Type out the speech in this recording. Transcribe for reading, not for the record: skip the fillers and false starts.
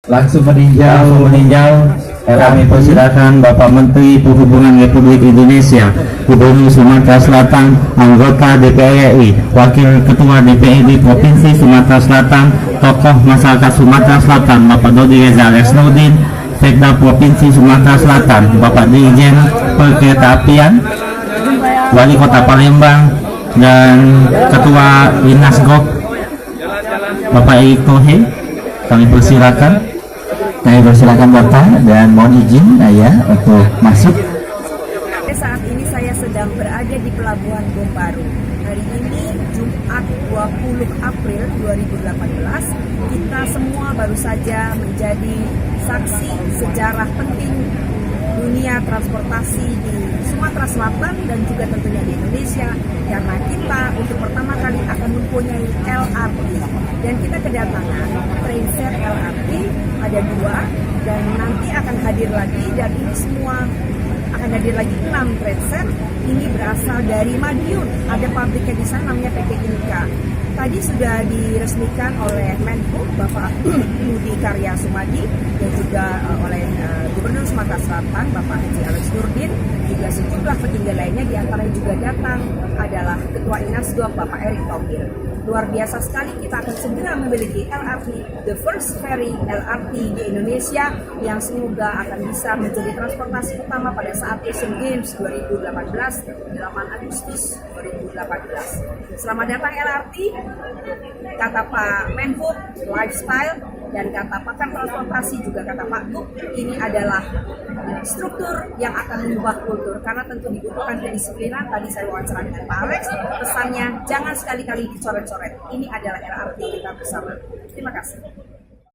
Langsung meninjau. Kami persilakan Bapak Menteri Perhubungan Republik Indonesia, Gubernur Sumatera Selatan, anggota DPR RI, Wakil Ketua DPRD Provinsi Sumatera Selatan, tokoh masyarakat Sumatera Selatan, Bapak Dodi Reza Resnurdin, Sekda Provinsi Sumatera Selatan, Bapak Dirjen Perkeretaapian, Wali Kota Palembang, dan Ketua Dinas Gop, Bapak Erick Thohir. Kami persilakan. Kami persilakan Bapak dan mohon izin saya untuk masuk. Saat ini saya sedang berada di Pelabuhan Bom Baru. Hari ini Jumat 20 April 2018, kita semua baru saja menjadi saksi sejarah penting dunia transportasi di Sumatera Selatan dan juga tentunya di Indonesia, karena kita untuk pertama kali akan mempunyai LRT dan kita kedatangan trainset LRT ada 2 dan nanti akan hadir lagi, dan ini semua akan hadir lagi 6 trainset. Ini berasal dari Madiun, ada pabriknya di sana namanya PT Inka. Tadi sudah diresmikan oleh Menhub Bapak Budi Karya Sumadi dan juga oleh Gubernur Sumatera Selatan Bapak Haji Alex Nurdin, juga sejumlah petinggi lainnya, diantaranya juga datang adalah Ketua Inasgok Bapak Erick Thohir. Luar biasa sekali, kita akan segera memiliki LRT, the first ferry LRT di Indonesia, yang semoga akan bisa menjadi transportasi utama pada saat Asian Games 2018 8 Agustus 2018. Selamat datang LRT, kata Pak Menhub, lifestyle, dan kata pakar transportasi juga kata Pak Gub, ini adalah struktur yang akan mengubah kultur, karena tentu dibutuhkan kedisiplinan. Tadi saya wawancara dengan Pak Alex, pesannya jangan sekali-kali dicoret-coret. Ini adalah LRT kita bersama. Terima kasih.